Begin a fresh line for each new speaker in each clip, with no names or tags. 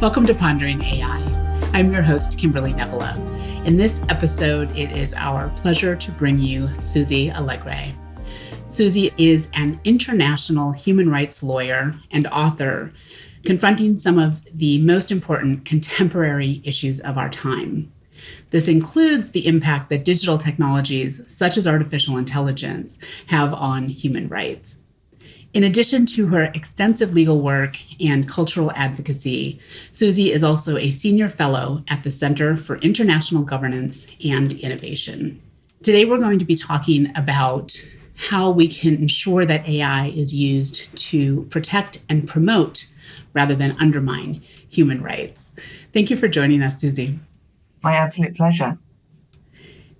Welcome to Pondering AI. I'm your host, Kimberly Nevala. In this episode, it is our pleasure to bring you Suzy Alegre. Suzy is an international human rights lawyer and author confronting some of the most important contemporary issues of our time. This includes the impact that digital technologies, such as artificial intelligence, have on human rights. In addition to her extensive legal work and cultural advocacy, Suzy is also a senior fellow at the Center for International Governance and Innovation. Today, we're going to be talking about how we can ensure that AI is used to protect and promote rather than undermine human rights. Thank you for joining us, Suzy.
My absolute pleasure.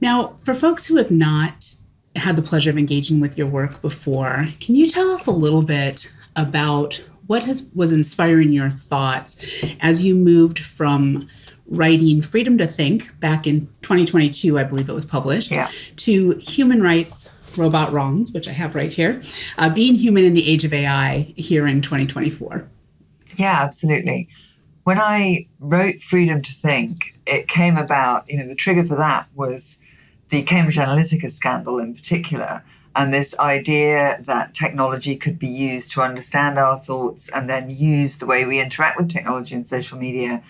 Now, for folks who have not had the pleasure of engaging with your work before, can you tell us a little bit about what was inspiring your thoughts as you moved from writing Freedom to Think back in 2022, I believe it was published, to Human Rights, Robot Wrongs, which I have right here, Being Human in the Age of AI here in 2024?
Yeah, absolutely. When I wrote Freedom to Think, it came about, the trigger for that was the Cambridge Analytica scandal in particular, and this idea that technology could be used to understand our thoughts and then use the way we interact with technology and social media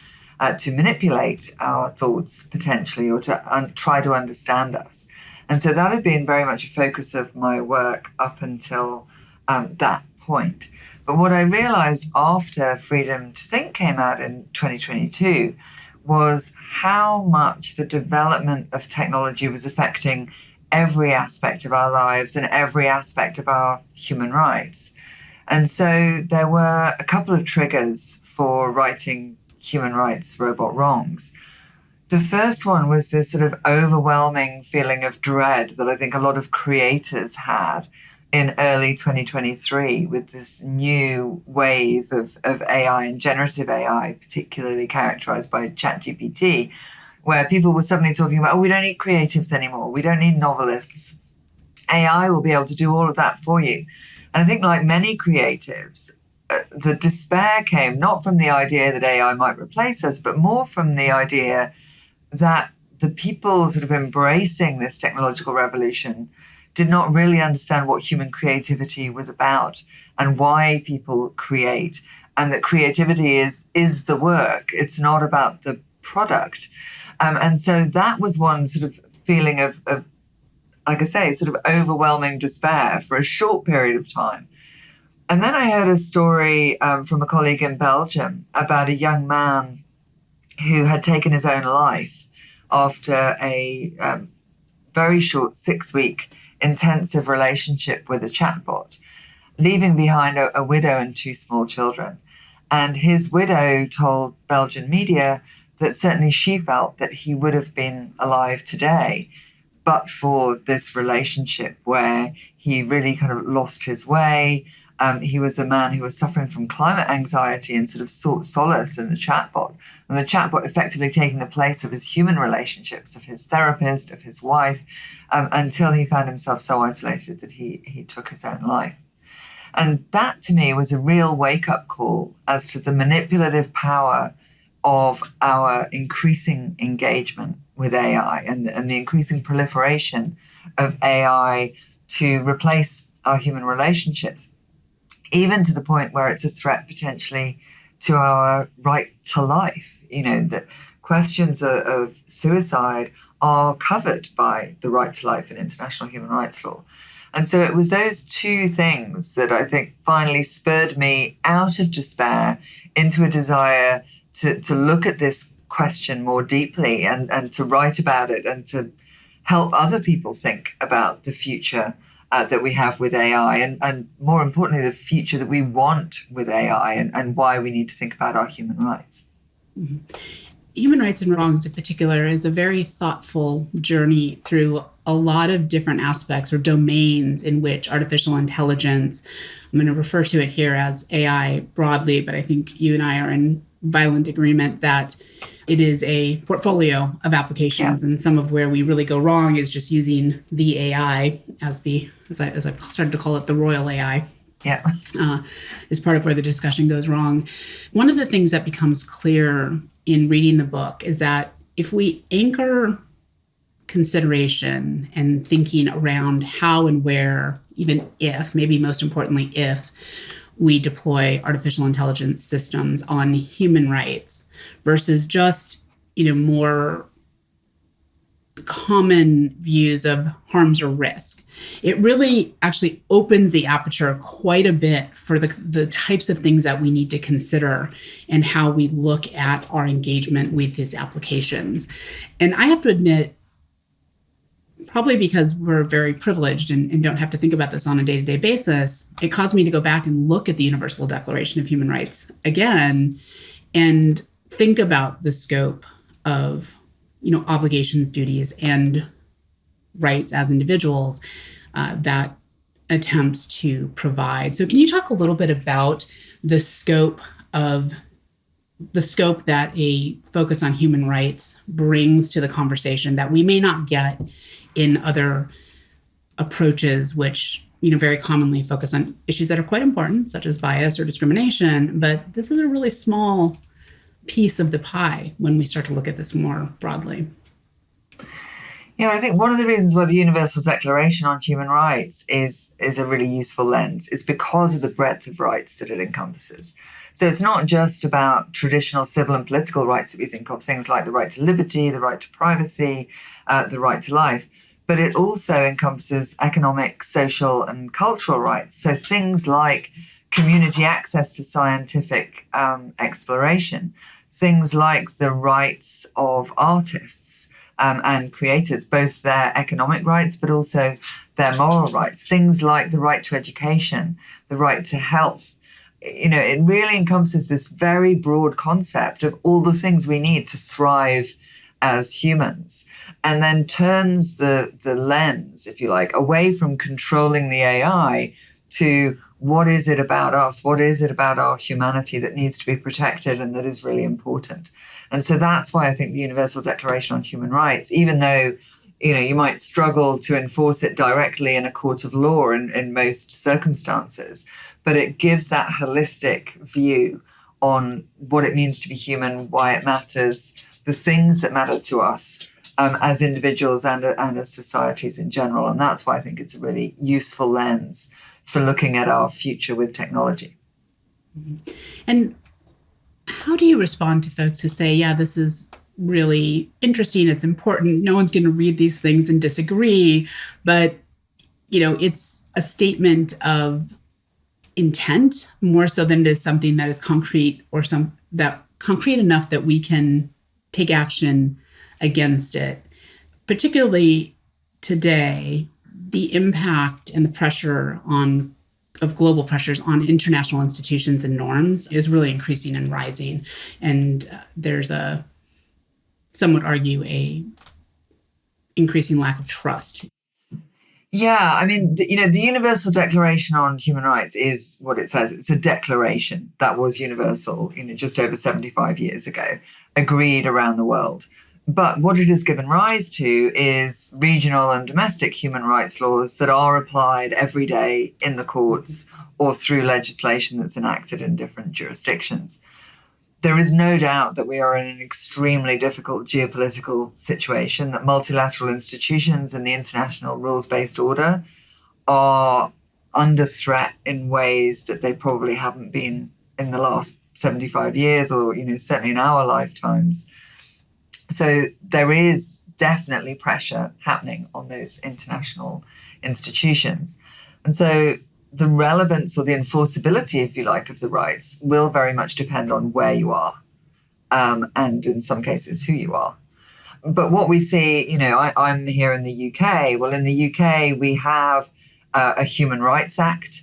to manipulate our thoughts potentially, or to try to understand us. And so that had been very much a focus of my work up until that point. But what I realized after Freedom to Think came out in 2022 was how much the development of technology was affecting every aspect of our lives and every aspect of our human rights. And so there were a couple of triggers for writing Human Rights, Robot Wrongs. The first one was this sort of overwhelming feeling of dread that I think a lot of creators had in early 2023 with this new wave of AI and generative AI, particularly characterized by ChatGPT, where people were suddenly talking about, we don't need creatives anymore. We don't need novelists. AI will be able to do all of that for you. And I think like many creatives, the despair came not from the idea that AI might replace us, but more from the idea that the people sort of embracing this technological revolution did not really understand what human creativity was about and why people create, and that creativity is the work. It's not about the product. And so that was one sort of feeling of, like I say, sort of overwhelming despair for a short period of time. And then I heard a story from a colleague in Belgium about a young man who had taken his own life after a very short 6-week intensive relationship with a chatbot, leaving behind a widow and 2 small children. And his widow told Belgian media that certainly she felt that he would have been alive today, but for this relationship where he really kind of lost his way. He was a man who was suffering from climate anxiety and sort of sought solace in the chatbot. And the chatbot effectively taking the place of his human relationships, of his therapist, of his wife, until he found himself so isolated that he took his own life. And that to me was a real wake-up call as to the manipulative power of our increasing engagement with AI and the increasing proliferation of AI to replace our human relationships, even to the point where it's a threat potentially to our right to life. That questions of suicide are covered by the right to life in international human rights law. And so it was those two things that I think finally spurred me out of despair into a desire to look at this question more deeply and to write about it and to help other people think about the future that we have with AI and more importantly, the future that we want with AI and why we need to think about our human rights.
Mm-hmm. Human Rights and Wrongs in particular is a very thoughtful journey through a lot of different aspects or domains in which artificial intelligence, I'm going to refer to it here as AI broadly, but I think you and I are in violent agreement that it is a portfolio of applications, and some of where we really go wrong is just using the AI as I've started to call it the royal AI.
Yeah.
is part of where the discussion goes wrong. One of the things that becomes clear in reading the book is that if we anchor consideration and thinking around how and where, even if, maybe most importantly, if we deploy artificial intelligence systems on human rights versus just, more common views of harms or risk, it really actually opens the aperture quite a bit for the types of things that we need to consider and how we look at our engagement with these applications. And I have to admit, probably because we're very privileged and don't have to think about this on a day-to-day basis, it caused me to go back and look at the Universal Declaration of Human Rights again and think about the scope of obligations, duties, and rights as individuals that attempts to provide. So can you talk a little bit about the scope that a focus on human rights brings to the conversation that we may not get in other approaches, which very commonly focus on issues that are quite important, such as bias or discrimination, but this is a really small piece of the pie when we start to look at this more broadly.
Yeah, I think one of the reasons why the Universal Declaration on Human Rights is a really useful lens is because of the breadth of rights that it encompasses. So it's not just about traditional civil and political rights that we think of, things like the right to liberty, the right to privacy, the right to life, but it also encompasses economic, social, and cultural rights. So things like community access to scientific exploration, things like the rights of artists and creators, both their economic rights, but also their moral rights, things like the right to education, the right to health. It really encompasses this very broad concept of all the things we need to thrive as humans, and then turns the lens, if you like, away from controlling the AI to what is it about us? What is it about our humanity that needs to be protected and that is really important? And so that's why I think the Universal Declaration on Human Rights, even though you might struggle to enforce it directly in a court of law in most circumstances, but it gives that holistic view on what it means to be human, why it matters, the things that matter to us as individuals and as societies in general. And that's why I think it's a really useful lens for looking at our future with technology.
And how do you respond to folks who say, yeah, this is really interesting, it's important, no one's going to read these things and disagree, but it's a statement of intent more so than it is something that is concrete or concrete enough that we can take action against it. Particularly today, the impact and the pressure of global pressures on international institutions and norms is really increasing and rising. And there's some would argue, a increasing lack of trust.
Yeah, I mean, the Universal Declaration on Human Rights is what it says. It's a declaration that was universal, just over 75 years ago, agreed around the world. But what it has given rise to is regional and domestic human rights laws that are applied every day in the courts or through legislation that's enacted in different jurisdictions. There is no doubt that we are in an extremely difficult geopolitical situation, that multilateral institutions and the international rules-based order are under threat in ways that they probably haven't been in the last 75 years or, certainly in our lifetimes. So there is definitely pressure happening on those international institutions. And so the relevance or the enforceability, if you like, of the rights will very much depend on where you are and in some cases who you are. But what we see, I'm here in the UK. Well, in the UK, we have a Human Rights Act,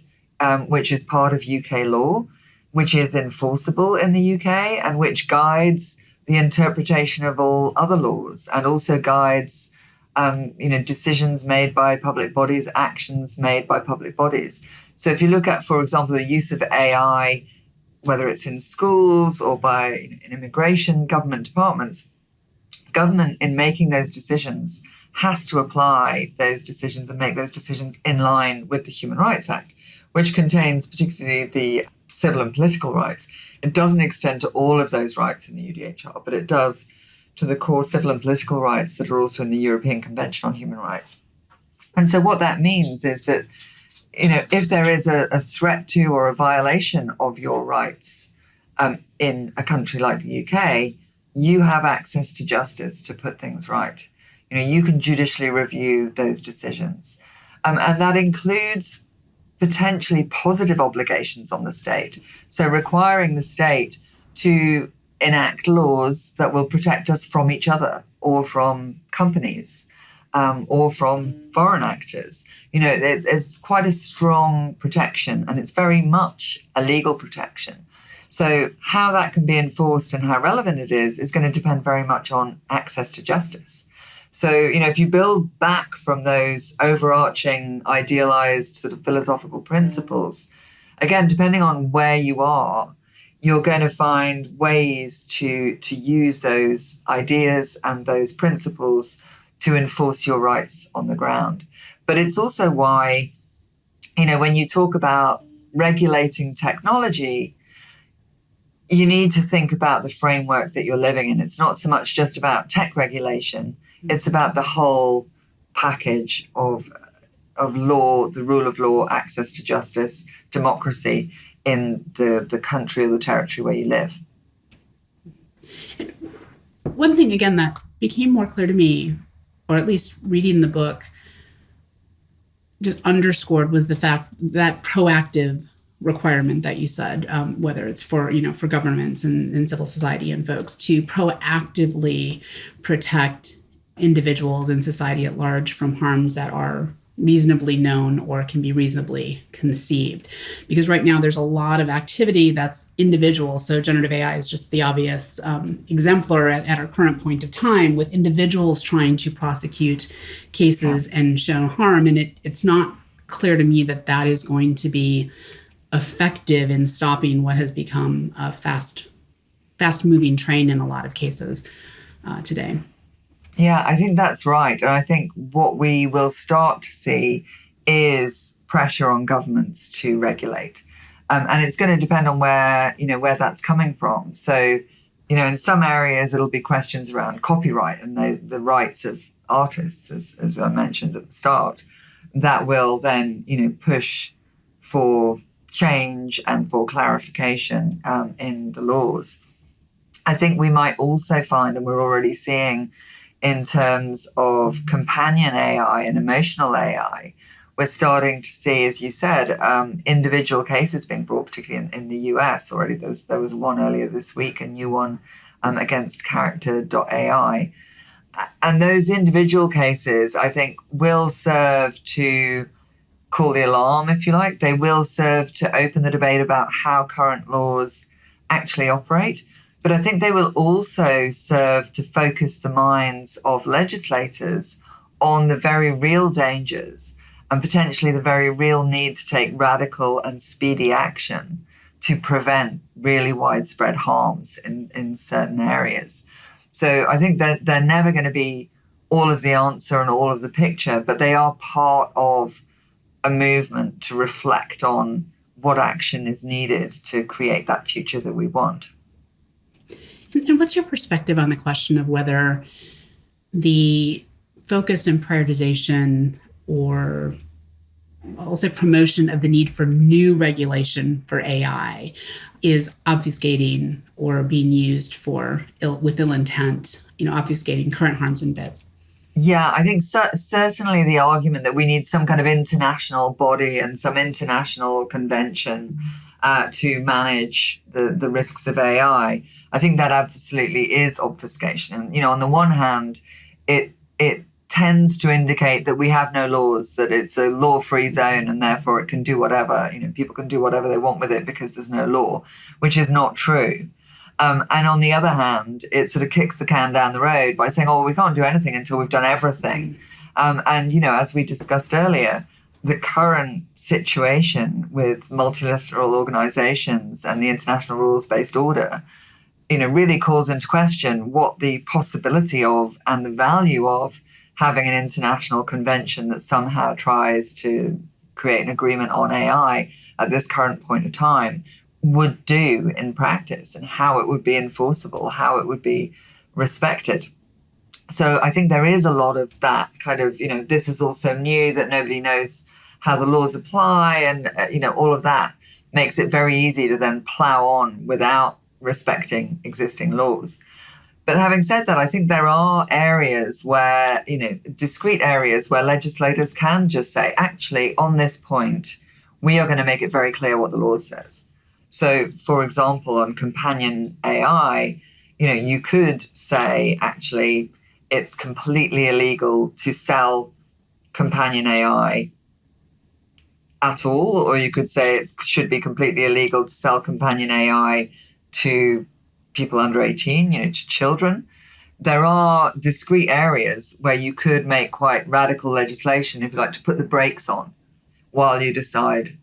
which is part of UK law, which is enforceable in the UK and which guides the interpretation of all other laws and also guides decisions made by public bodies, actions made by public bodies. So if you look at, for example, the use of AI, whether it's in schools or by in immigration, government departments, government in making those decisions has to apply those decisions and make those decisions in line with the Human Rights Act, which contains particularly the civil and political rights. It doesn't extend to all of those rights in the UDHR, but it does to the core civil and political rights that are also in the European Convention on Human Rights. And so what that means is that, if there is a threat to or a violation of your rights in a country like the UK, you have access to justice to put things right. You can judicially review those decisions. And that includes potentially positive obligations on the state. So requiring the state to enact laws that will protect us from each other or from companies or from foreign actors. It's quite a strong protection, and it's very much a legal protection. So how that can be enforced and how relevant it is going to depend very much on access to justice. So, if you build back from those overarching, idealized sort of philosophical principles, again, depending on where you are, you're going to find ways to use those ideas and those principles to enforce your rights on the ground. But it's also why, when you talk about regulating technology, you need to think about the framework that you're living in. It's not so much just about tech regulation. It's about the whole package of law, the rule of law, access to justice, democracy in the country or the territory where you live.
One thing, again, that became more clear to me, or at least reading the book, just underscored was the fact that proactive requirement that you said, whether it's for governments and civil society and folks to proactively protect individuals and society at large from harms that are reasonably known or can be reasonably conceived. Because right now there's a lot of activity that's individual. So generative AI is just the obvious exemplar at our current point of time, with individuals trying to prosecute cases and show harm. And it's not clear to me that that is going to be effective in stopping what has become a fast-moving train in a lot of cases today.
Yeah, I think that's right. And I think what we will start to see is pressure on governments to regulate. And it's going to depend on where that's coming from. So, in some areas, it'll be questions around copyright and the rights of artists, as I mentioned at the start, that will then, push for change and for clarification in the laws. I think we might also find, and we're already seeing in terms of companion AI and emotional AI, we're starting to see, as you said, individual cases being brought, particularly in the US already. There was one earlier this week, a new one against Character.ai. And those individual cases, I think, will serve to call the alarm, if you like. They will serve to open the debate about how current laws actually operate. But I think they will also serve to focus the minds of legislators on the very real dangers and potentially the very real need to take radical and speedy action to prevent really widespread harms in certain areas. So I think that they're never going to be all of the answer and all of the picture, but they are part of a movement to reflect on what action is needed to create that future that we want.
And what's your perspective on the question of whether the focus and prioritization, or also promotion of the need for new regulation for AI, is obfuscating or being used with ill intent, obfuscating current harms and bids?
Yeah, I think certainly the argument that we need some kind of international body and some international convention to manage the risks of AI, I think that absolutely is obfuscation. And, on the one hand, it tends to indicate that we have no laws, that it's a law-free zone and therefore it can do whatever, people can do whatever they want with it because there's no law, which is not true. And on the other hand, it sort of kicks the can down the road by saying, we can't do anything until we've done everything. And, as we discussed earlier, the current situation with multilateral organizations and the international rules-based order, really calls into question what the possibility of and the value of having an international convention that somehow tries to create an agreement on AI at this current point of time would do in practice, and how it would be enforceable, how it would be respected. So I think there is a lot of that kind of, this is also new, that nobody knows how the laws apply, and, all of that makes it very easy to then plow on without respecting existing laws. But having said that, I think there are areas where, discrete areas where legislators can just say, actually, on this point, we are going to make it very clear what the law says. So, for example, on companion AI, you could say, actually, it's completely illegal to sell companion AI at all, or you could say it should be completely illegal to sell companion AI to people under 18, to children. There are discrete areas where you could make quite radical legislation, if you like, to put the brakes on while you decide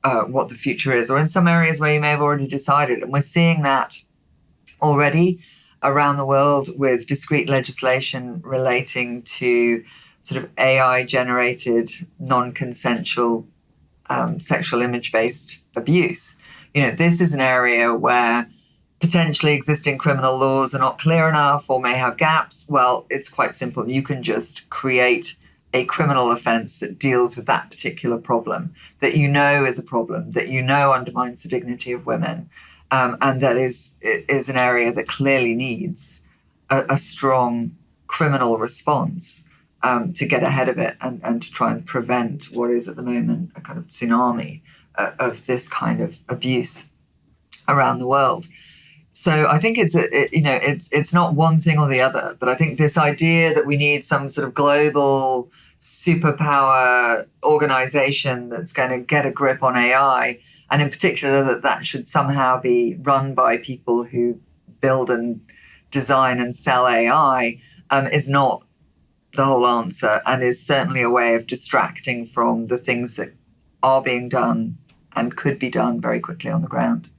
what the future is, or in some areas where you may have already decided. And we're seeing that already around the world with discrete legislation relating to sort of AI-generated, non-consensual sexual image-based abuse. This is an area where potentially existing criminal laws are not clear enough or may have gaps. Well, it's quite simple. You can just create a criminal offence that deals with that particular problem, that is a problem, that undermines the dignity of women, and that is an area that clearly needs a strong criminal response to get ahead of it and to try and prevent what is at the moment a kind of tsunami of this kind of abuse around the world. So I think it's not one thing or the other, but I think this idea that we need some sort of global superpower organization that's going to get a grip on AI, and in particular that should somehow be run by people who build and design and sell AI, is not the whole answer, and is certainly a way of distracting from the things that are being done and could be done very quickly on the ground.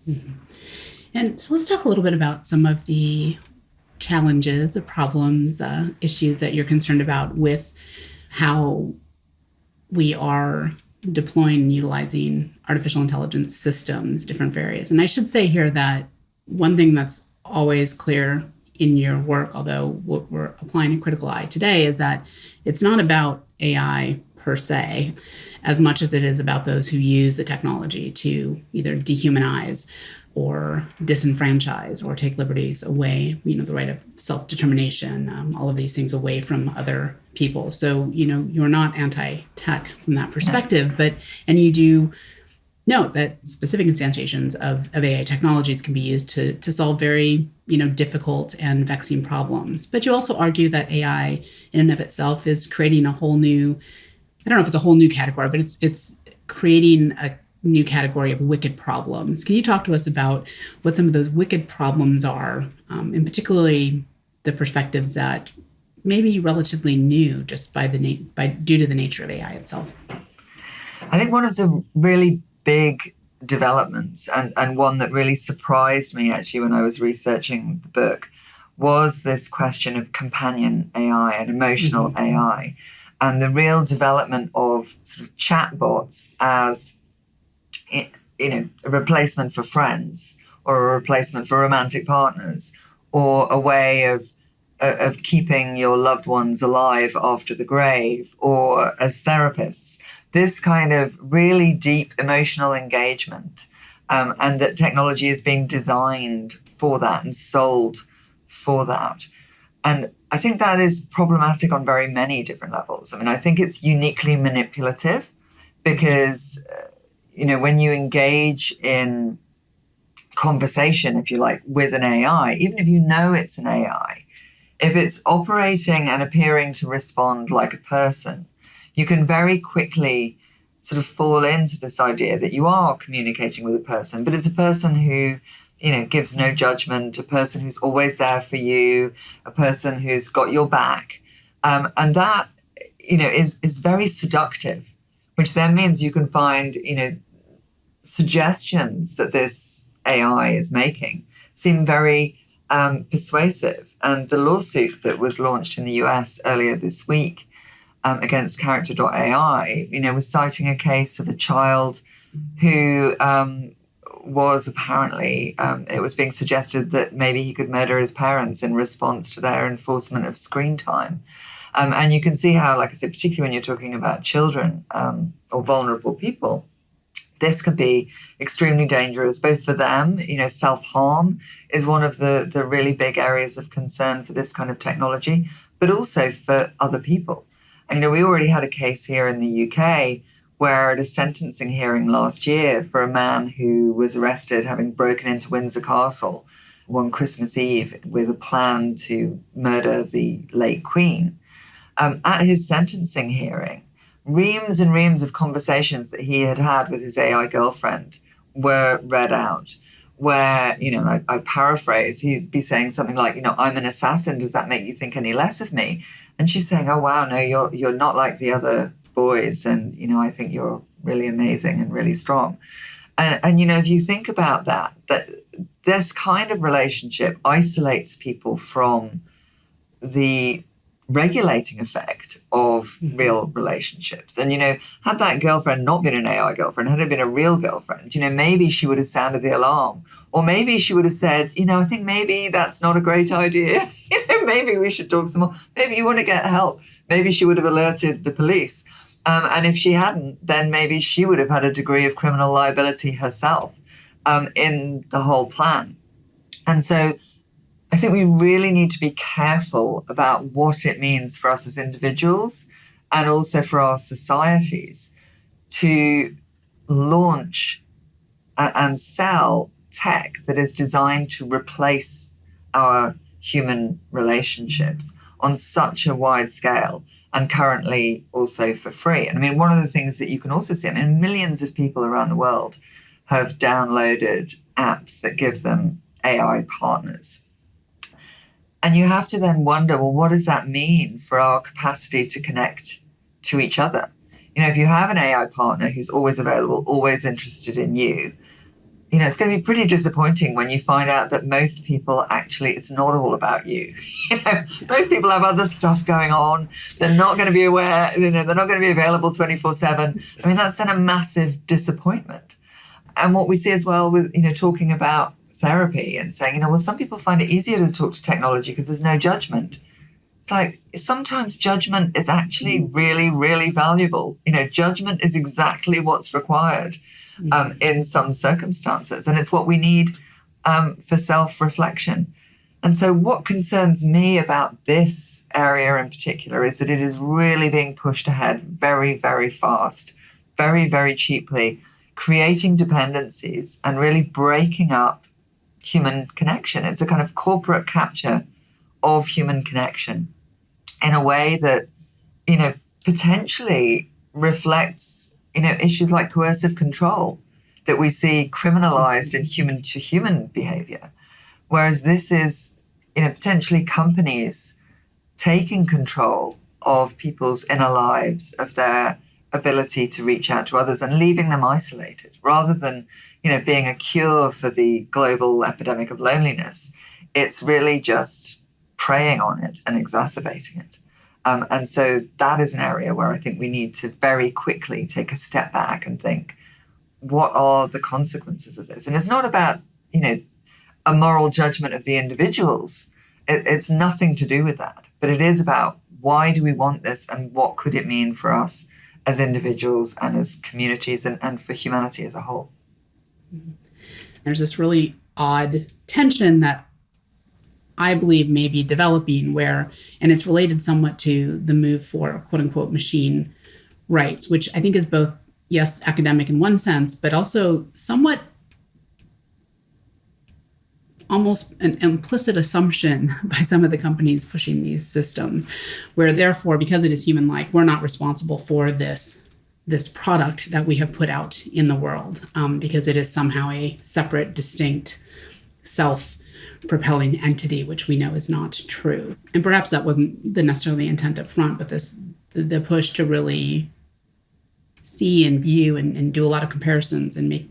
Mm-hmm. And so let's talk a little bit about some of the challenges, the problems, issues that you're concerned about with how we are deploying and utilizing artificial intelligence systems, different areas. And I should say here that one thing that's always clear in your work, although what we're applying in Critical Eye today, is that it's not about AI per se, as much as it is about those who use the technology to either dehumanize or disenfranchise or take liberties away, the right of self-determination, all of these things away from other people. So, you're not anti-tech from that perspective, and you do note that specific instantiations of AI technologies can be used to solve very, difficult and vexing problems. But you also argue that AI in and of itself is creating a whole new, I don't know if it's a whole new category, but it's creating a new category of wicked problems. Can you talk to us about what some of those wicked problems are, and particularly the perspectives that may be relatively new just due to the nature of AI itself?
I think one of the really big developments, and one that really surprised me actually when I was researching the book, was this question of companion AI and emotional AI, and the real development of sort of chatbots as a replacement for friends, or a replacement for romantic partners, or a way of keeping your loved ones alive after the grave, or as therapists. This kind of really deep emotional engagement, and that technology is being designed for that and sold for that. And I think that is problematic on very many different levels. I mean, I think it's uniquely manipulative because when you engage in conversation, if you like, with an AI, even if it's an AI, if it's operating and appearing to respond like a person, you can very quickly sort of fall into this idea that you are communicating with a person, but it's a person who, gives no judgment, a person who's always there for you, a person who's got your back. And that, is very seductive, which then means you can find, suggestions that this AI is making seem very persuasive. And the lawsuit that was launched in the US earlier this week against Character.ai, was citing a case of a child who was apparently, it was being suggested that maybe he could murder his parents in response to their enforcement of screen time. And you can see how, like I said, particularly when you're talking about children or vulnerable people, this could be extremely dangerous, both for them. Self-harm is one of the really big areas of concern for this kind of technology, but also for other people. And, we already had a case here in the UK where at a sentencing hearing last year for a man who was arrested having broken into Windsor Castle one Christmas Eve with a plan to murder the late Queen, at his sentencing hearing, reams and reams of conversations that he had had with his AI girlfriend were read out, where, I paraphrase, he'd be saying something like, I'm an assassin, does that make you think any less of me? And she's saying, oh, wow, no, you're not like the other boys. And, I think you're really amazing and really strong. And if you think about that this kind of relationship isolates people from the regulating effect of real relationships. And, had that girlfriend not been an AI girlfriend, had it been a real girlfriend, maybe she would have sounded the alarm. Or maybe she would have said, I think maybe that's not a great idea. Maybe we should talk some more. Maybe you want to get help. Maybe she would have alerted the police. And if she hadn't, then maybe she would have had a degree of criminal liability herself in the whole plan. And so I think we really need to be careful about what it means for us as individuals and also for our societies to launch and sell tech that is designed to replace our human relationships on such a wide scale and currently also for free. And one of the things that you can also see, millions of people around the world have downloaded apps that give them AI partners. And you have to then wonder, well, what does that mean for our capacity to connect to each other? If you have an AI partner who's always available, always interested in you, it's going to be pretty disappointing when you find out that most people actually, it's not all about you. Most people have other stuff going on. They're not going to be aware, they're not going to be available 24/7. That's then a massive disappointment. And what we see as well with, talking about therapy and saying, well, some people find it easier to talk to technology because there's no judgment. It's like sometimes judgment is actually really, really valuable. Judgment is exactly what's required in some circumstances. And it's what we need for self-reflection. And so what concerns me about this area in particular is that it is really being pushed ahead very, very fast, very, very cheaply, creating dependencies and really breaking up human connection. It's a kind of corporate capture of human connection in a way that, potentially reflects, issues like coercive control that we see criminalized in human-to-human behavior. Whereas this is, potentially companies taking control of people's inner lives, of their ability to reach out to others and leaving them isolated rather than, being a cure for the global epidemic of loneliness. It's really just preying on it and exacerbating it. And so that is an area where I think we need to very quickly take a step back and think, what are the consequences of this? And it's not about, a moral judgment of the individuals. It's nothing to do with that. But it is about why do we want this and what could it mean for us as individuals and as communities and for humanity as a whole.
There's this really odd tension that I believe may be developing where, and it's related somewhat to the move for quote unquote machine rights, which I think is both, yes, academic in one sense, but also somewhat almost an implicit assumption by some of the companies pushing these systems, where therefore, because it is human-like, we're not responsible for this product that we have put out in the world, because it is somehow a separate, distinct, self-propelling entity, which we know is not true. And perhaps that wasn't necessarily the intent up front, but the push to really see and view and do a lot of comparisons and make,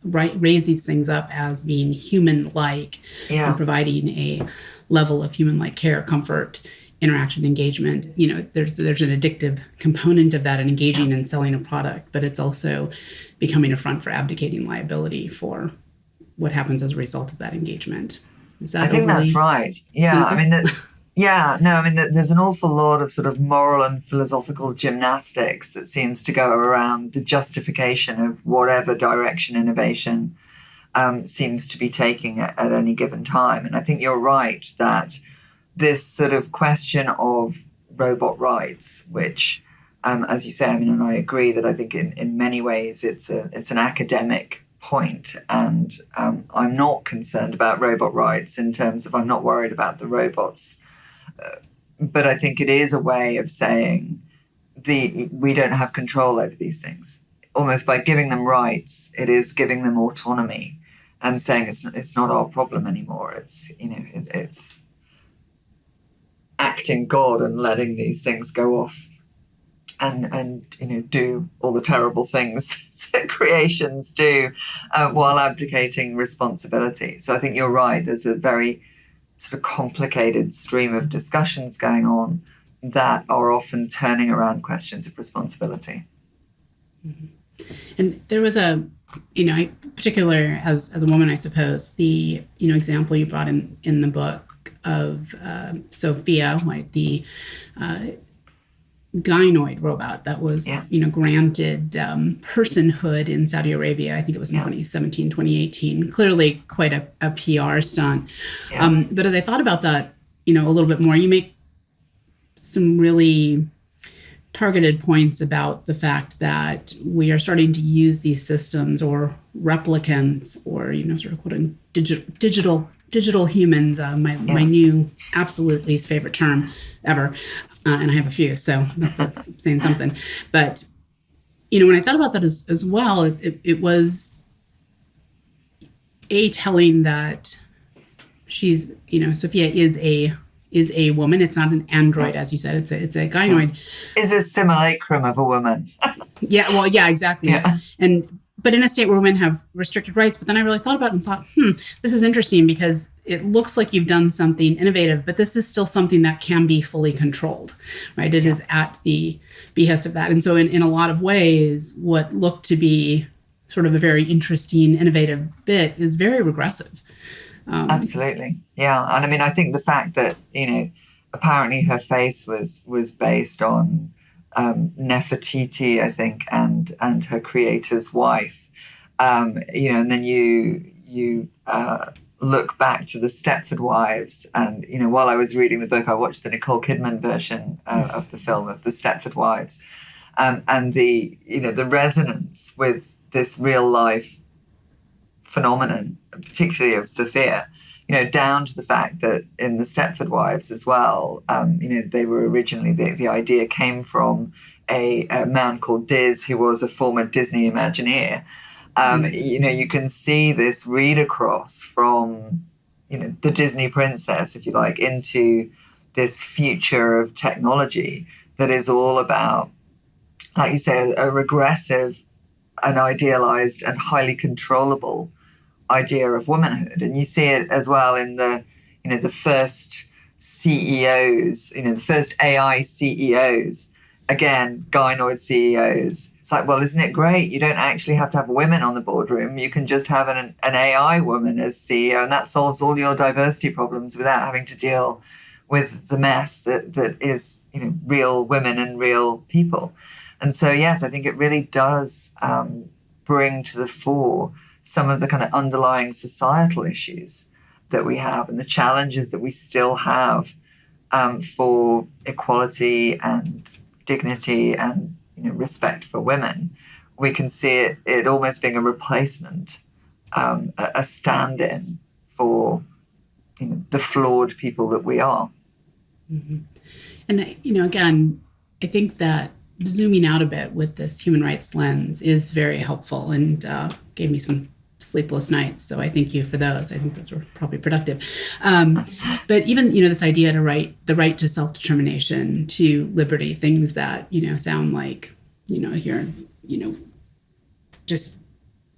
raise these things up as being human-like and providing a level of human-like care, comfort interaction engagement. There's an addictive component of that and engaging and selling a product, but it's also becoming a front for abdicating liability for what happens as a result of that engagement. Is that
I think that's right. Yeah.
cynical?
There's an awful lot of sort of moral and philosophical gymnastics that seems to go around the justification of whatever direction innovation seems to be taking at any given time. And I think you're right that this sort of question of robot rights, which, as you say, and I agree that I think in many ways it's an academic point, and I'm not concerned about robot rights in terms of I'm not worried about the robots, but I think it is a way of saying we don't have control over these things. Almost by giving them rights, it is giving them autonomy and saying it's not our problem anymore. It's acting God and letting these things go off and do all the terrible things that creations do while abdicating responsibility. So I think you're right. There's a very sort of complicated stream of discussions going on that are often turning around questions of responsibility.
Mm-hmm. And there was particular as a woman, I suppose, the example you brought in the book of Sophia, right, the gynoid robot that was, granted personhood in Saudi Arabia. I think it was in 2017, 2018. Clearly quite a PR stunt. Yeah. But as I thought about that, a little bit more, you make some really targeted points about the fact that we are starting to use these systems or replicants or, sort of quoting digital humans, my new absolute least favorite term ever. And I have a few, so that's saying something. But, when I thought about that as well, it was telling that she's, Sophia is a woman. It's not an android, as you said. It's a gynoid.
Is a simulacrum of a woman.
Yeah, well, yeah, exactly. Yeah. But in a state where women have restricted rights. But then I really thought about it and thought, this is interesting because it looks like you've done something innovative, but this is still something that can be fully controlled, right? It is at the behest of that. And so in a lot of ways, what looked to be sort of a very interesting, innovative bit is very regressive.
Absolutely. Yeah. And I think the fact that, apparently her face was based on Nefertiti, I think, and her creator's wife, and then you look back to the Stepford Wives, and while I was reading the book, I watched the Nicole Kidman version of the film of the Stepford Wives, and the resonance with this real life phenomenon, particularly of Sophia. Down to the fact that in the Stepford Wives as well, they were originally, the idea came from a man called Diz, who was a former Disney Imagineer. You can see this read across from, the Disney princess, if you like, into this future of technology that is all about, like you say, a regressive, an idealized and highly controllable idea of womanhood. And you see it as well in the first CEOs, the first AI CEOs, again, gynoid CEOs. It's like, well, isn't it great? You don't actually have to have women on the boardroom. You can just have an AI woman as CEO, and that solves all your diversity problems without having to deal with the mess that is, real women and real people. And so, yes, I think it really does bring to the fore some of the kind of underlying societal issues that we have and the challenges that we still have for equality and dignity and respect for women. We can see it almost being a replacement, a stand-in for the flawed people that we are.
Mm-hmm. And again, I think that zooming out a bit with this human rights lens is very helpful and gave me some sleepless nights. So I thank you for those. I think those were probably productive. But even, this idea to the right to self-determination, to liberty, things that, sound like, you're, just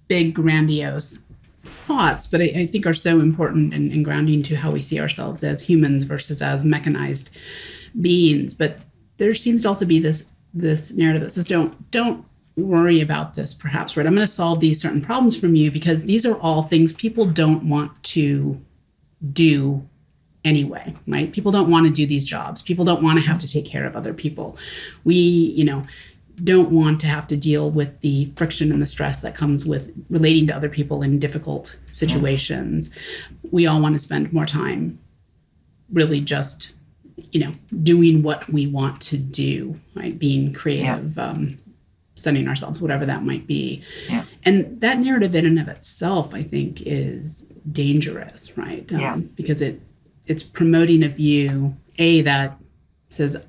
big, grandiose thoughts, but I think are so important and grounding to how we see ourselves as humans versus as mechanized beings. But there seems to also be this narrative that says, don't worry about this, perhaps, right? I'm going to solve these certain problems from you because these are all things people don't want to do anyway, right? People don't want to do these jobs. People don't want to have to take care of other people. We, don't want to have to deal with the friction and the stress that comes with relating to other people in difficult situations. We all want to spend more time really just, doing what we want to do, right? Being creative, studying ourselves, whatever that might be.
Yeah.
And that narrative in and of itself, I think, is dangerous, right? Because it's promoting a view, that says,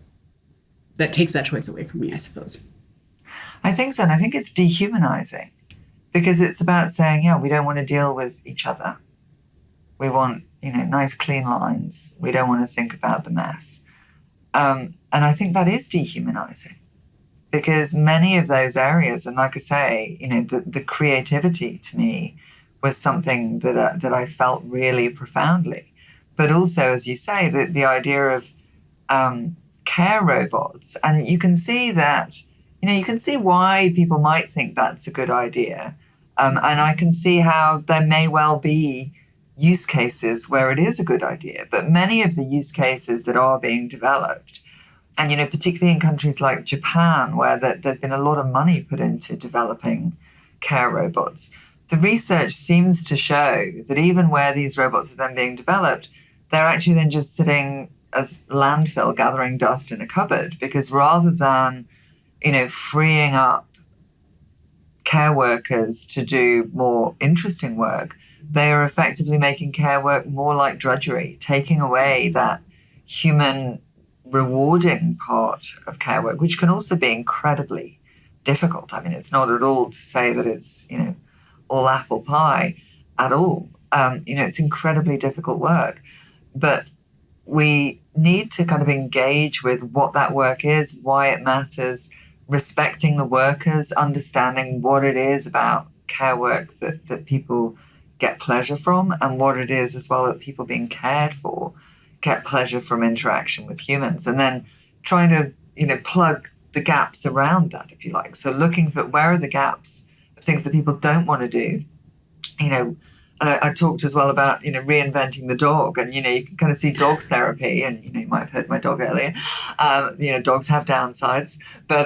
that takes that choice away from me, I suppose.
I think so. And I think it's dehumanizing because it's about saying, we don't want to deal with each other. We want, nice, clean lines. We don't want to think about the mess. And I think that is dehumanizing because many of those areas, and like I say, the creativity to me was something that I felt really profoundly. But also, as you say, the idea of care robots. And you can see that, you can see why people might think that's a good idea. And I can see how there may well be use cases where it is a good idea. But many of the use cases that are being developed, and, particularly in countries like Japan, where there's been a lot of money put into developing care robots, the research seems to show that even where these robots are then being developed, they're actually then just sitting as landfill gathering dust in a cupboard, because rather than freeing up care workers to do more interesting work, they are effectively making care work more like drudgery, taking away that human rewarding part of care work, which can also be incredibly difficult. I mean, it's not at all to say that it's, all apple pie at all. It's incredibly difficult work, but we need to kind of engage with what that work is, why it matters, respecting the workers, understanding what it is about care work that people get pleasure from, and what it is as well that people being cared for get pleasure from interaction with humans, and then trying to, plug the gaps around that, if you like. So looking for where are the gaps of things that people don't want to do, And I talked as well about, reinventing the dog, and, you can kind of see dog therapy, and, you might have heard my dog earlier. Dogs have downsides, but,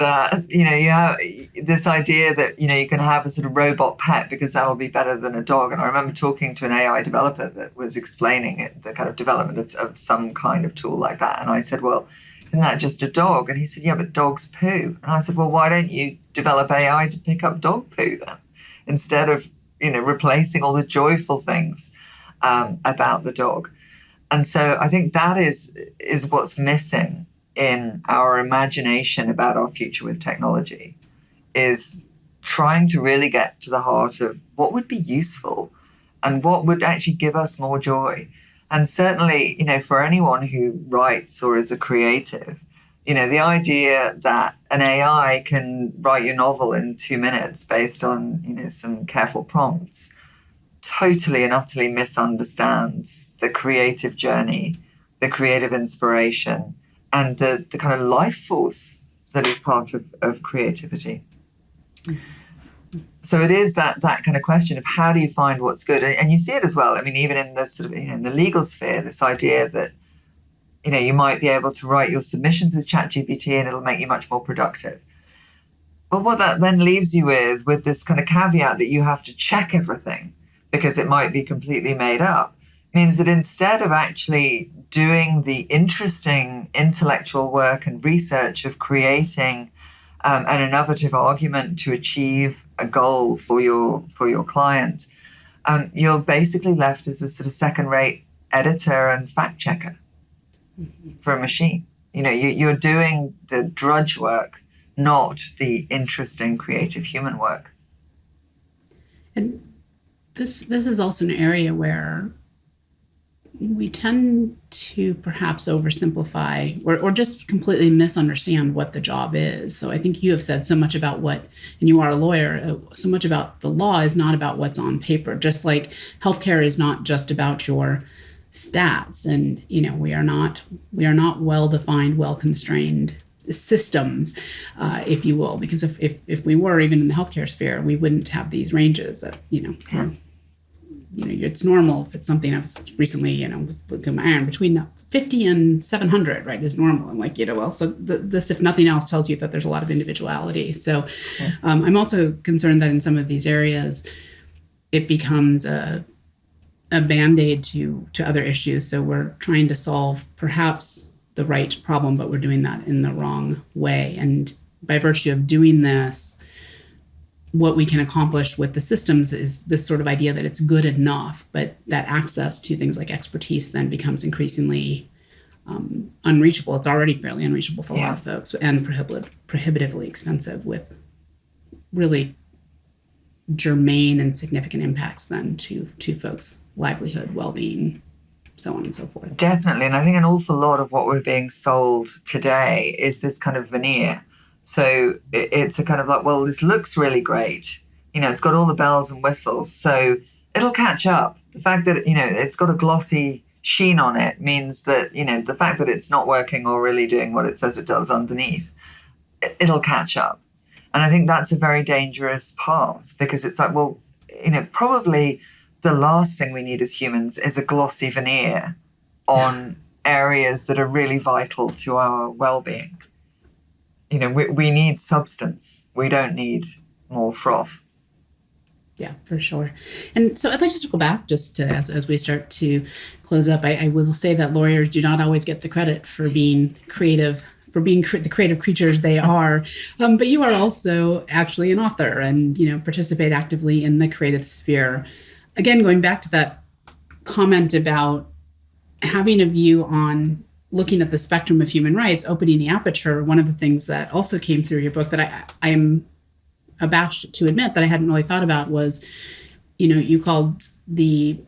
you have this idea that, you can have a sort of robot pet because that'll be better than a dog. And I remember talking to an AI developer that was explaining it, the kind of development of some kind of tool like that. And I said, well, isn't that just a dog? And he said, yeah, but dogs poo. And I said, well, why don't you develop AI to pick up dog poo then, instead of replacing all the joyful things about the dog. And so I think that is what's missing in our imagination about our future with technology, is trying to really get to the heart of what would be useful and what would actually give us more joy. And certainly, for anyone who writes or is a creative, the idea that an AI can write your novel in 2 minutes based on, some careful prompts, totally and utterly misunderstands the creative journey, the creative inspiration, and the kind of life force that is part of creativity. So it is that kind of question of how do you find what's good? And you see it as well. I mean, even in the sort of, in the legal sphere, this idea that, you might be able to write your submissions with ChatGPT and it'll make you much more productive. But what that then leaves you with this kind of caveat that you have to check everything because it might be completely made up, means that instead of actually doing the interesting intellectual work and research of creating an innovative argument to achieve a goal for your client, you're basically left as a sort of second-rate editor and fact-checker for a machine. You're doing the drudge work, not the interesting, creative human work.
And this is also an area where we tend to perhaps oversimplify or just completely misunderstand what the job is. So I think you have said so much about and you are a lawyer, so much about the law is not about what's on paper. Just like healthcare is not just about your stats, and we are not well defined, well constrained systems, if you will, because if we were, even in the healthcare sphere, we wouldn't have these ranges that it's normal. If it's something I've recently, was looking at my iron, between 50 and 700, right, is normal. I'm like, so this, if nothing else, tells you that there's a lot of individuality. So I'm also concerned that in some of these areas, it becomes a Band-Aid to other issues. So we're trying to solve perhaps the right problem, but we're doing that in the wrong way. And by virtue of doing this, what we can accomplish with the systems is this sort of idea that it's good enough, but that access to things like expertise then becomes increasingly unreachable. It's already fairly unreachable for a lot of folks, and prohibitively expensive, with really germane and significant impacts then to folks' livelihood, well-being, so on and so forth.
Definitely. And I think an awful lot of what we're being sold today is this kind of veneer. So it's a kind of like, well, this looks really great. It's got all the bells and whistles, so it'll catch up. The fact that, it's got a glossy sheen on it means that, the fact that it's not working or really doing what it says it does underneath, it'll catch up. And I think that's a very dangerous path, because it's like, well, probably the last thing we need as humans is a glossy veneer on areas that are really vital to our well-being. We need substance. We don't need more froth.
Yeah, for sure. And so I'd like to circle back just to, as we start to close up. I will say that lawyers do not always get the credit for being creative, the creative creatures they are. But you are also actually an author and, participate actively in the creative sphere. Again, going back to that comment about having a view on looking at the spectrum of human rights, opening the aperture, one of the things that also came through your book that I am abashed to admit that I hadn't really thought about was, you called the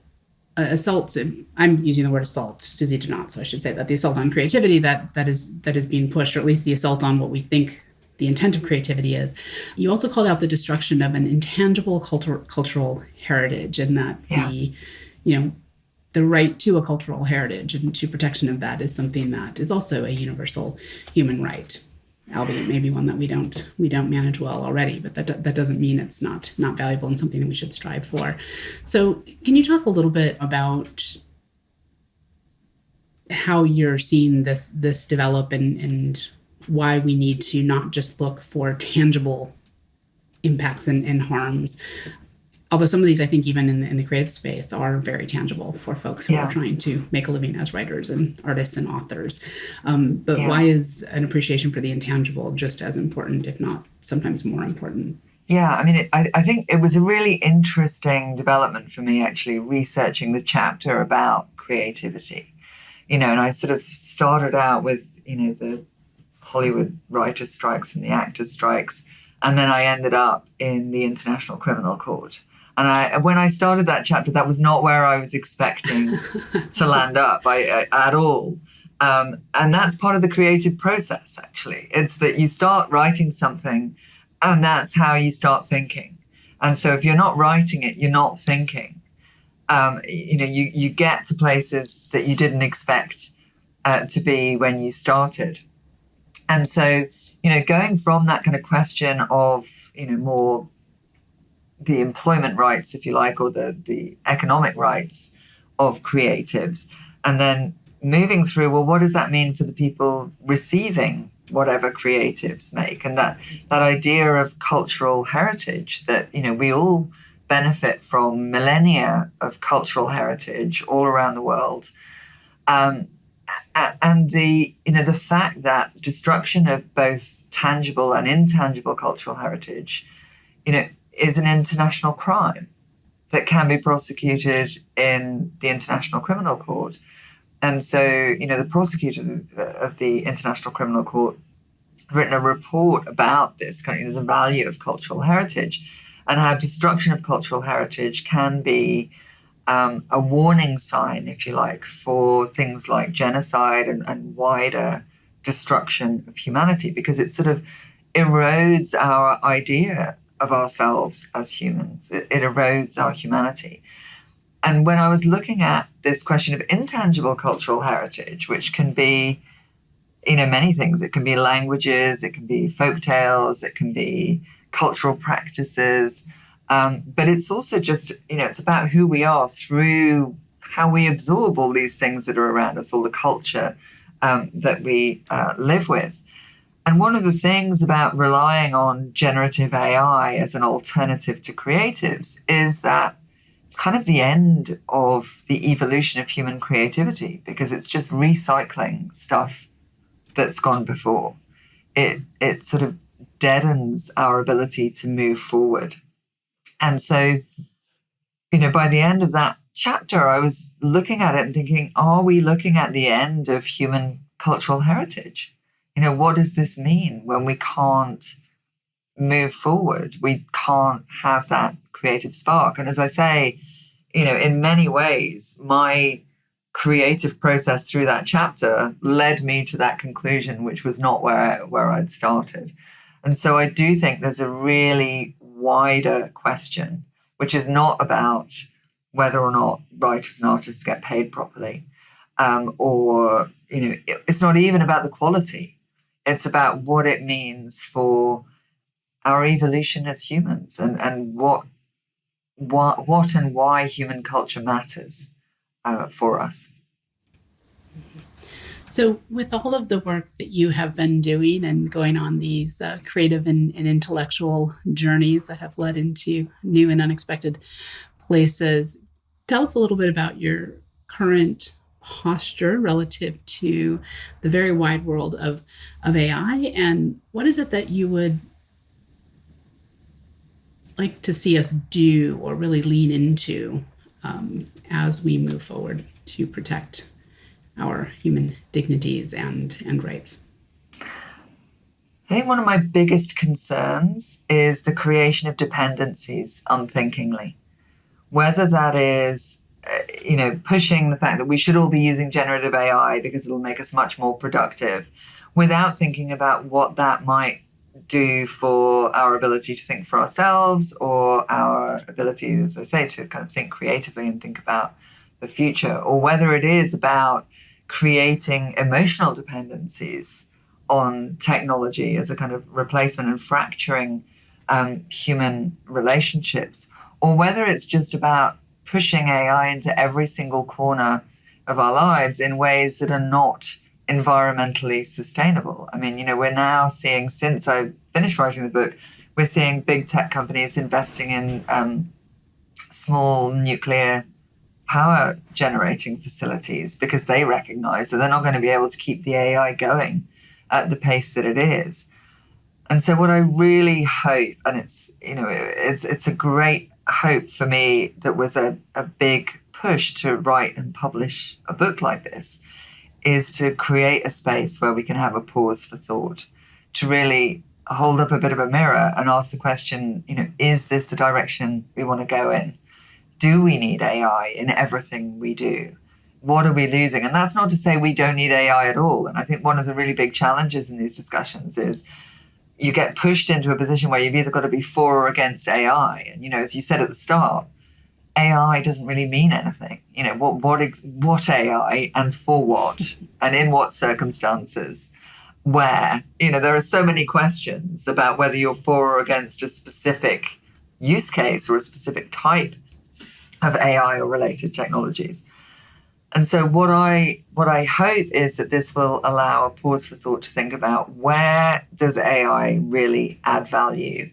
assault, I'm using the word assault, Susie did not, so I should say that the assault on creativity that is being pushed, or at least the assault on what we think the intent of creativity is. You also called out the destruction of an intangible cultural heritage, and that the right to a cultural heritage and to protection of that is something that is also a universal human right, albeit maybe one that we don't manage well already, but that doesn't mean it's not valuable and something that we should strive for. So can you talk a little bit about how you're seeing this develop and why we need to not just look for tangible impacts and harms? Although some of these, I think, even in the creative space, are very tangible for folks who are trying to make a living as writers and artists and authors. But why is an appreciation for the intangible just as important, if not sometimes more important?
Yeah, I mean, I think it was a really interesting development for me, actually, researching the chapter about creativity. And I sort of started out with, the Hollywood writers' strikes and the actors' strikes, and then I ended up in the International Criminal Court. And when I started that chapter, that was not where I was expecting to land up at all. And that's part of the creative process, actually. It's that you start writing something, and that's how you start thinking. And so if you're not writing it, you're not thinking. You get to places that you didn't expect to be when you started. And so, going from that kind of question of, more the employment rights, if you like, or the economic rights of creatives, and then moving through, well, what does that mean for the people receiving whatever creatives make? And that idea of cultural heritage, that, we all benefit from millennia of cultural heritage all around the world. And the fact that destruction of both tangible and intangible cultural heritage, is an international crime that can be prosecuted in the International Criminal Court. And so, the prosecutor of the International Criminal Court has written a report about this, kind of the value of cultural heritage and how destruction of cultural heritage can be a warning sign, if you like, for things like genocide and wider destruction of humanity, because it sort of erodes our idea of ourselves as humans. It erodes our humanity. And when I was looking at this question of intangible cultural heritage, which can be, many things. It can be languages, it can be folk tales, it can be cultural practices. But it's also just, it's about who we are through how we absorb all these things that are around us, all the culture that we live with. And one of the things about relying on generative AI as an alternative to creatives is that it's kind of the end of the evolution of human creativity, because it's just recycling stuff that's gone before. It sort of deadens our ability to move forward. And so, by the end of that chapter, I was looking at it and thinking, are we looking at the end of human cultural heritage? What does this mean when we can't move forward? We can't have that creative spark. And as I say, in many ways, my creative process through that chapter led me to that conclusion, which was not where I'd started. And so I do think there's a really wider question, which is not about whether or not writers and artists get paid properly, or it's not even about the quality. It's about what it means for our evolution as humans, and what and why human culture matters for us.
So with all of the work that you have been doing and going on these creative and intellectual journeys that have led into new and unexpected places, tell us a little bit about your current posture relative to the very wide world of AI, and what is it that you would like to see us do or really lean into as we move forward to protect our human dignities and rights?
I think one of my biggest concerns is the creation of dependencies unthinkingly. Whether that is, pushing the fact that we should all be using generative AI because it'll make us much more productive, without thinking about what that might do for our ability to think for ourselves, or our ability, as I say, to kind of think creatively and think about the future, or whether it is about creating emotional dependencies on technology as a kind of replacement and fracturing human relationships, or whether it's just about pushing AI into every single corner of our lives in ways that are not environmentally sustainable. I mean, we're now seeing, since I finished writing the book, we're seeing big tech companies investing in small nuclear power generating facilities because they recognize that they're not going to be able to keep the AI going at the pace that it is. And so what I really hope, and it's a great hope for me that was a big push to write and publish a book like this, is to create a space where we can have a pause for thought, to really hold up a bit of a mirror and ask the question, is this the direction we want to go in? Do we need AI in everything we do? What are we losing? And that's not to say we don't need AI at all. And I think one of the really big challenges in these discussions is you get pushed into a position where you've either got to be for or against AI. And, as you said at the start, AI doesn't really mean anything. What AI and for what and in what circumstances, where, there are so many questions about whether you're for or against a specific use case or a specific type of AI or related technologies. And so what I hope is that this will allow a pause for thought to think about, where does AI really add value?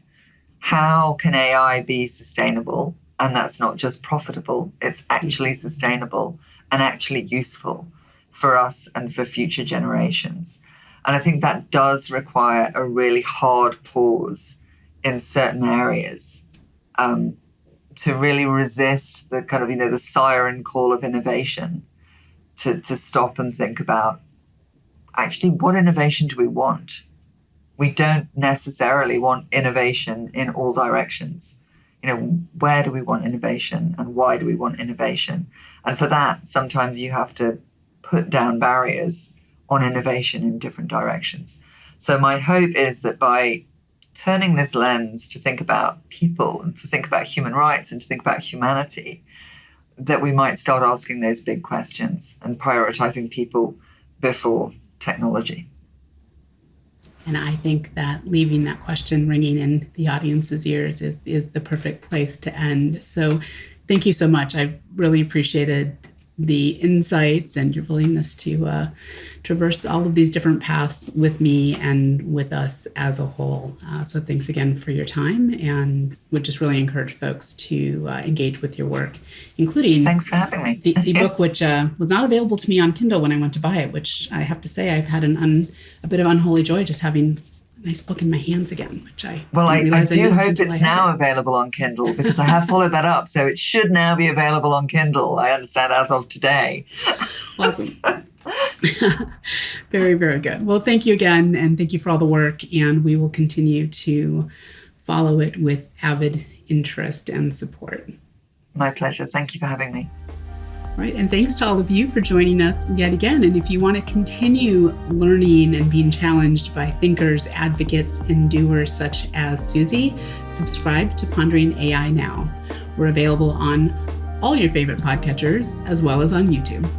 How can AI be sustainable? And that's not just profitable, it's actually sustainable and actually useful for us and for future generations. And I think that does require a really hard pause in certain areas to really resist the kind of, the siren call of innovation, to stop and think about, actually, what innovation do we want? We don't necessarily want innovation in all directions. Where do we want innovation and why do we want innovation? And for that, sometimes you have to put down barriers on innovation in different directions. So my hope is that by turning this lens to think about people and to think about human rights and to think about humanity, that we might start asking those big questions and prioritizing people before technology.
And I think that leaving that question ringing in the audience's ears is the perfect place to end. So thank you so much. I've really appreciated the insights and your willingness to traverse all of these different paths with me and with us as a whole. So thanks again for your time, and would just really encourage folks to engage with your work, including
thanks for having me.
The book, which was not available to me on Kindle when I went to buy it, which I have to say I've had a bit of unholy joy just having a nice book in my hands again, which I
do hope it's now available on Kindle, because I have followed that up. So it should now be available on Kindle, I understand, as of today.
Awesome. Very, very good. Well, thank you again, and thank you for all the work, and we will continue to follow it with avid interest and support.
My pleasure. Thank you for having me.
Right, and thanks to all of you for joining us yet again. And if you want to continue learning and being challenged by thinkers, advocates, and doers such as Susie, subscribe to Pondering AI Now. We're available on all your favorite podcatchers, as well as on YouTube.